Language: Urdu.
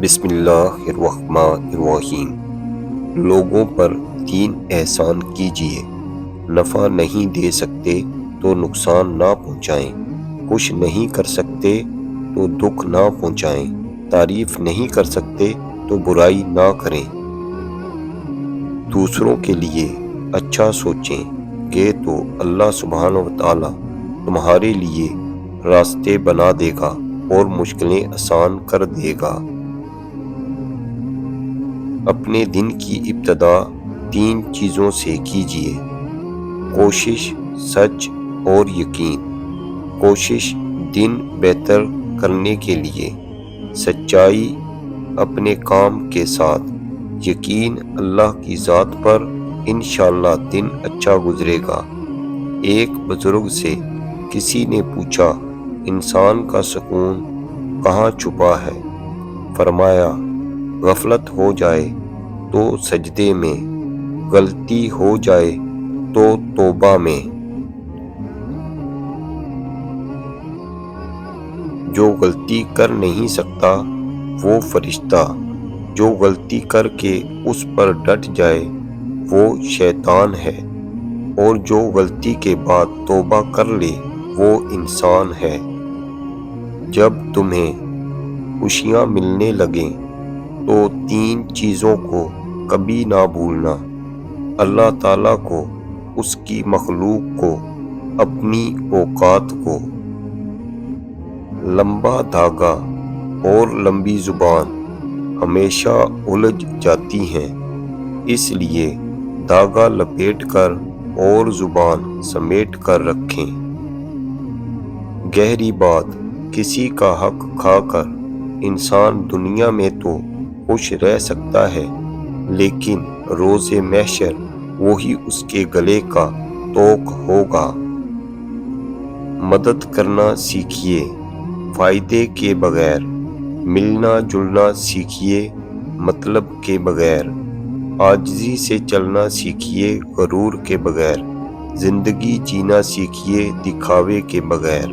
بسم اللہ الرحمن الرحیم۔ لوگوں پر 3 احسان کیجئے۔ نفع نہیں دے سکتے تو نقصان نہ پہنچائیں، خوش نہیں کر سکتے تو دکھ نہ پہنچائیں، تعریف نہیں کر سکتے تو برائی نہ کریں۔ دوسروں کے لیے اچھا سوچیں گے تو اللہ سبحانہ وتعالی تمہارے لیے راستے بنا دے گا اور مشکلیں آسان کر دے گا۔ اپنے دن کی ابتدا 3 چیزوں سے کیجئے: کوشش، سچ اور یقین۔ کوشش دن بہتر کرنے کے لیے، سچائی اپنے کام کے ساتھ، یقین اللہ کی ذات پر، انشاءاللہ دن اچھا گزرے گا۔ ایک بزرگ سے کسی نے پوچھا، انسان کا سکون کہاں چھپا ہے؟ فرمایا، غفلت ہو جائے تو سجدے میں، غلطی ہو جائے تو توبہ میں۔ جو غلطی کر نہیں سکتا وہ فرشتہ، جو غلطی کر کے اس پر ڈٹ جائے وہ شیطان ہے، اور جو غلطی کے بعد توبہ کر لے وہ انسان ہے۔ جب تمہیں خوشیاں ملنے لگیں تو 3 چیزوں کو کبھی نہ بھولنا: اللہ تعالیٰ کو، اس کی مخلوق کو، اپنی اوقات کو۔ لمبا دھاگا اور لمبی زبان ہمیشہ الجھ جاتی ہیں، اس لیے دھاگا لپیٹ کر اور زبان سمیٹ کر رکھیں۔ گہری بات: کسی کا حق کھا کر انسان دنیا میں تو خوش رہ سکتا ہے، لیکن روز محشر وہی اس کے گلے کا طوق ہوگا۔ مدد کرنا سیکھیے، فائدے کے بغیر۔ ملنا جلنا سیکھیے، مطلب کے بغیر۔ عاجزی سے چلنا سیکھیے، غرور کے بغیر۔ زندگی جینا سیکھیے، دکھاوے کے بغیر۔